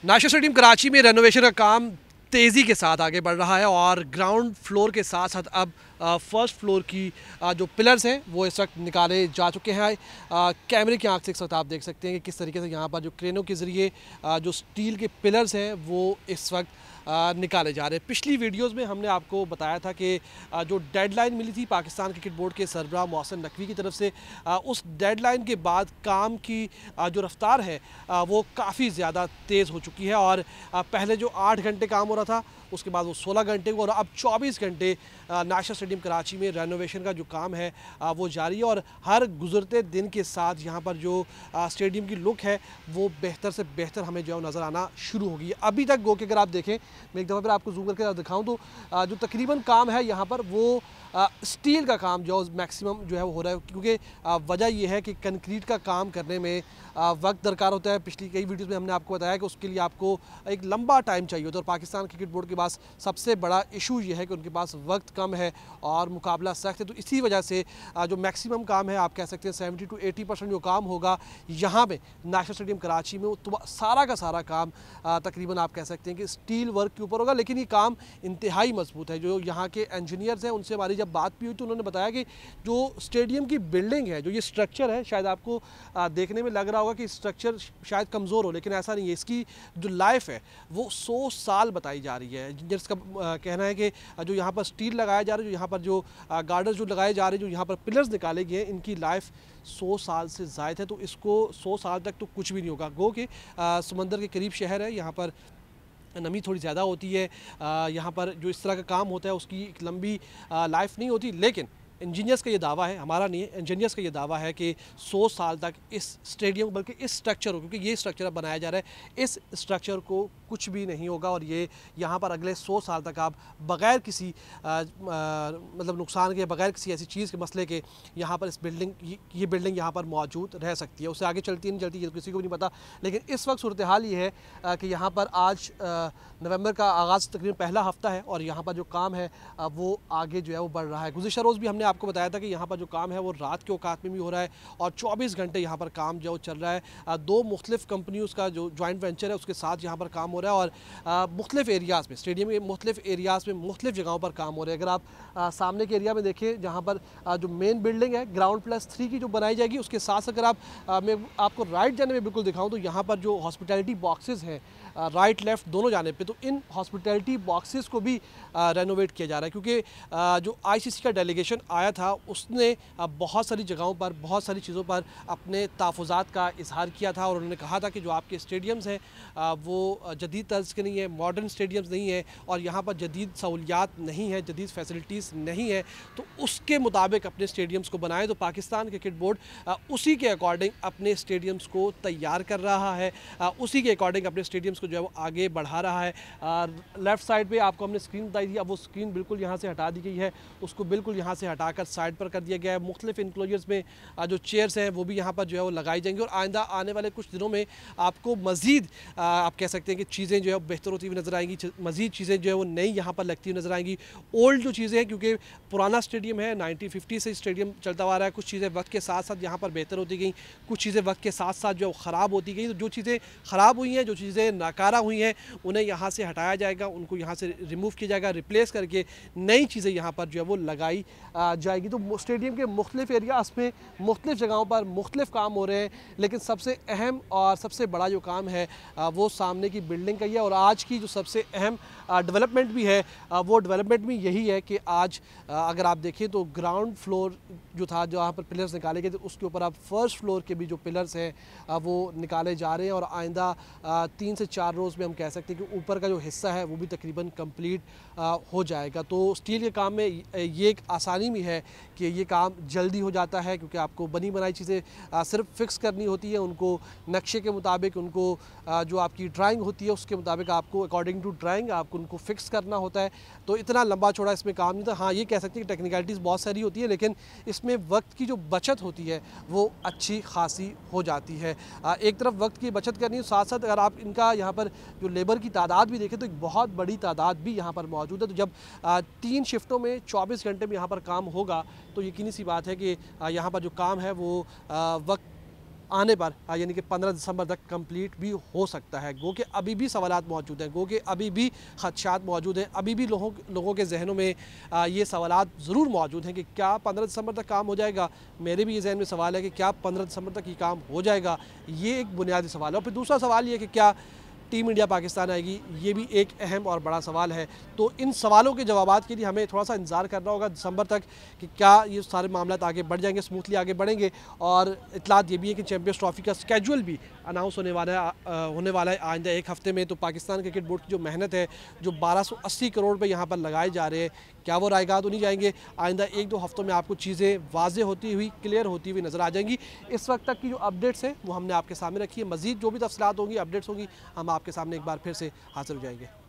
National stadium Karachi में renovation का काम तेज़ी के साथ आगे बढ़ रहा है और ग्राउंड फ्लोर के साथ साथ अब फर्स्ट फ्लोर की जो पिलर्स हैं वो इस वक्त निकाले जा चुके हैं। कैमरे की आंख से इस वक्त आप देख सकते हैं कि किस तरीके से यहाँ पर जो क्रेनों के ज़रिए जो स्टील के पिलर्स हैं वो इस वक्त निकाले जा रहे हैं। पिछली वीडियोस में हमने आपको बताया था कि जो डेडलाइन मिली थी पाकिस्तान क्रिकेट बोर्ड के सरबराह मोहसिन नकवी की तरफ से, उस डेडलाइन के बाद काम की जो रफ्तार है वो काफ़ी ज़्यादा तेज़ हो चुकी है और पहले जो 8 घंटे काम हो रहा था उसके बाद वो 16 घंटे हुआ और अब 24 घंटे नेशनल स्टेडियम कराची में रेनोवेशन का जो काम है वो जारी है और हर गुजरते दिन के साथ यहाँ पर जो स्टेडियम की लुक है वो बेहतर से बेहतर हमें जो है नज़र आना शुरू होगी। अभी तक गो के अगर आप देखें, मैं एक दफ़ा फिर आपको जूम करके दिखाऊं तो जो तकरीबन काम है यहाँ पर वो स्टील का काम जो मैक्सिमम जो है वो हो रहा है, क्योंकि वजह ये है कि कंक्रीट का काम करने में वक्त दरकार होता है। पिछली कई वीडियोस में हमने आपको बताया कि उसके लिए आपको एक लंबा टाइम चाहिए होता है और पाकिस्तान क्रिकेट बोर्ड के पास सबसे बड़ा इशू ये है कि उनके पास वक्त कम है और मुकाबला सख्त है। तो इसी वजह से जो मैक्सिमम काम है, आप कह सकते हैं 70 to 80% जो काम होगा यहाँ पे नेशनल स्टेडियम कराची में, तो सारा का सारा काम तकरीबन आप कह सकते हैं कि स्टील वर्क के ऊपर होगा। लेकिन ये काम इंतहाई मजबूत है। जो यहाँ के इंजीनियर्स हैं उनसे हमारी जब बात भी हुई तो उन्होंने बताया कि जो स्टेडियम की बिल्डिंग है, जो ये स्ट्रक्चर है, शायद आपको देखने में लग रहा होगा कि स्ट्रक्चर शायद कमज़ोर हो, लेकिन ऐसा नहीं है। इसकी जो लाइफ है वो 100 साल बताई जा रही है। इंजीनियर्स का कहना है कि जो यहाँ पर स्टील लगाया जा रहा है, जो यहाँ पर जो गार्डर्स जो लगाए जा रहे हैं, जो यहाँ पर पिलर्स निकाले गए हैं, इनकी लाइफ 100 साल से ज़ायद है। तो इसको 100 साल तक तो कुछ भी नहीं होगा। गो कि समंदर के करीब शहर है, यहाँ पर नमी थोड़ी ज़्यादा होती है, यहाँ पर जो इस तरह का काम होता है उसकी एक लंबी लाइफ नहीं होती। लेकिन इंजीनियर्स का ये दावा है, हमारा नहीं है, इंजीनियर्स का ये दावा है कि 100 साल तक इस स्टेडियम, बल्कि इस स्ट्रक्चर को, क्योंकि ये स्ट्रक्चर बनाया जा रहा है, इस स्ट्रक्चर को कुछ भी नहीं होगा और ये यहाँ पर अगले 100 साल तक आप बग़ैर किसी मतलब नुकसान के, बग़ैर किसी ऐसी चीज़ के मसले के यहाँ पर इस बिल्डिंग, ये बिल्डिंग यहाँ पर मौजूद रह सकती है। उससे आगे चलती नहीं चलती ये तो किसी को भी नहीं पता। लेकिन इस वक्त सूरत हाल ये है कि यहाँ पर आज नवंबर का आगाज़ तकरीबन पहला हफ़्ता है और यहाँ पर जो काम है वो आगे जो है वो बढ़ रहा है। गुज़िश्ता रोज़ भी हमने आपको बताया था कि यहाँ पर जो काम है वो रात के औकात में भी हो रहा है और 24 घंटे यहाँ पर काम जो चल रहा है। दो मुख्तलिफ कंपनियों का जो जॉइंट वेंचर है उसके साथ यहाँ पर काम हो रहा है और मुख्तलिफ एरियाज़ में, स्टेडियम के मुख्तलिफ एरियाज़ में मुख्तलिफ जगहों पर काम हो रहे हैं। अगर आप सामने के एरिया में देखें, जहाँ पर जो मेन बिल्डिंग है ग्राउंड+3 की जो बनाई जाएगी, उसके साथ अगर मैं आपको राइट जाने में बिल्कुल दिखाऊँ तो यहाँ पर जो हॉस्पिटैलिटी बॉक्सेस हैं राइट लेफ़्ट दोनों जाने पे, तो इन हॉस्पिटैलिटी बॉक्सेस को भी रेनोवेट किया जा रहा है। क्योंकि जो आईसीसी का डेलीगेशन आया था उसने बहुत सारी जगहों पर, बहुत सारी चीज़ों पर अपने तहफ़्फ़ुज़ात का इजहार किया था और उन्होंने कहा था कि जो आपके स्टेडियम्स हैं वो जदीद तर्ज के नहीं है, मॉडर्न स्टेडियम्स नहीं है और यहाँ पर जदीद सहूलियात नहीं है, जदीद फैसिलिटीज़ नहीं है, तो उसके मुताबिक अपने स्टेडियम्स को बनाएं। तो पाकिस्तान क्रिकेट बोर्ड उसी के अकॉर्डिंग अपने स्टेडियम्स को तैयार कर रहा है, उसी के अकॉर्डिंग अपने स्टेडियम्स को जो है वो आगे बढ़ा रहा है। लेफ़्ट साइड पे आपको हमने स्क्रीन बताई थी, अब वो स्क्रीन बिल्कुल यहाँ से हटा दी गई है, उसको बिल्कुल यहाँ से हटाकर साइड पर कर दिया गया है। मुख्तलिफ इंक्लोजर्स में जो चेयर्स हैं वो भी यहाँ पर जो है वो लगाई जाएंगी और आइंदा आने वाले कुछ दिनों में आपको मज़ीद आप कह सकते हैं कि चीज़ें जो है बेहतर होती हुई नज़र आएंगी, मज़ीद चीज़ें जो है वो नई यहाँ पर लगती हुई नज़र आएंगी। ओल्ड जो चीज़ें हैं, क्योंकि पुराना स्टेडियम है, 1950 से स्टेडियम चलता हुआ रहा है, कुछ चीज़ें वक्त के साथ साथ यहाँ पर बेहतर होती गई, कुछ चीज़ें वक्त के साथ साथ जो ख़राब होती गई। तो जो चीज़ें ख़राब हुई हैं, जो चीज़ें नाकारा हुई हैं, उन्हें यहाँ से हटाया जाएगा, उनको यहाँ से रिमूव किया जाएगा, रिप्लेस करके नई चीज़ें यहाँ पर जो है वो लगाई जाएगी। तो स्टेडियम के मुख्तलिफ एरियाज़ में मुख्तलिफ जगहों पर मुख्तलिफ काम हो रहे हैं, लेकिन सबसे अहम और सबसे बड़ा जो काम है वो सामने की बिल्डिंग का ही है। और आज की जो सबसे अहम डेवलपमेंट भी है वो डेवलपमेंट भी यही है कि आज अगर आप देखें तो ग्राउंड फ्लोर जो था, जहाँ पर पिलर्स निकाले गए थे, उसके ऊपर अब फर्स्ट फ्लोर के भी जो पिलर्स हैं वो निकाले जा रहे हैं और आइंदा 3 से 4 रोज़ में हम कह सकते हैं कि ऊपर का जो हिस्सा है वो भी तकरीबन कंप्लीट हो जाएगा। तो स्टील के काम में ये एक आसानी भी है कि ये काम जल्दी हो जाता है, क्योंकि आपको बनी बनाई चीज़ें सिर्फ फिक्स करनी होती है, उनको नक्शे के मुताबिक, उनको जो आपकी ड्राइंग होती है उसके मुताबिक आपको अकॉर्डिंग टू ड्राइंग आपको उनको फिक्स करना होता है। तो इतना लंबा चौड़ा इसमें काम नहीं था। हाँ, ये कह सकते हैं कि टेक्निकलिटीज़ बहुत सारी होती है, लेकिन इसमें वक्त की जो बचत होती है वो अच्छी खासी हो जाती है। एक तरफ वक्त की बचत करनी है, साथ साथ अगर आप इनका यहाँ पर जो लेबर की तादाद भी देखें तो एक बहुत बड़ी तादाद भी यहाँ पर मौजूद है। तो जब 3 शिफ्टों में 24 घंटे में यहाँ पर काम होगा तो यकीनी सी बात है कि यहाँ पर जो काम है वो वक्त आने पर यानी कि 15 दिसंबर तक कंप्लीट भी हो सकता है। गो कि अभी भी सवालात मौजूद हैं, गो कि अभी भी खदशात मौजूद हैं, अभी भी लोगों के जहनों में ये सवालात ज़रूर मौजूद हैं कि क्या 15 दिसंबर तक काम हो जाएगा। मेरे भी ये जहन में सवाल है कि क्या 15 दिसंबर तक ये काम हो जाएगा, ये एक बुनियादी सवाल है। और फिर दूसरा सवाल ये कि क्या टीम इंडिया पाकिस्तान आएगी, ये भी एक अहम और बड़ा सवाल है। तो इन सवालों के जवाबात के लिए हमें थोड़ा सा इंतज़ार करना होगा दिसंबर तक कि क्या ये सारे मामला आगे बढ़ जाएंगे, स्मूथली आगे बढ़ेंगे। और इतलात ये भी है कि चैम्पियंस ट्रॉफी का स्केड्यूल भी अनाउंस होने वाला है आइंदा एक हफ़्ते में। तो पाकिस्तान क्रिकेट बोर्ड की जो मेहनत है, जो 1280 करोड़ रुपये यहाँ पर लगाए जा रहे हैं, क्या वो रायगा तो नहीं जाएंगे। आइंदा 1-2 हफ्तों में आपको चीज़ें वाज़ेह होती हुई, क्लियर होती हुई नज़र आ जाएंगी। इस वक्त तक की जो अपडेट्स हैं वो हमने आपके सामने रखी है। मज़ीद जो भी तफसीलात होंगी, अपडेट्स होंगी, हम आपके सामने एक बार फिर से हाजिर हो जाएंगे।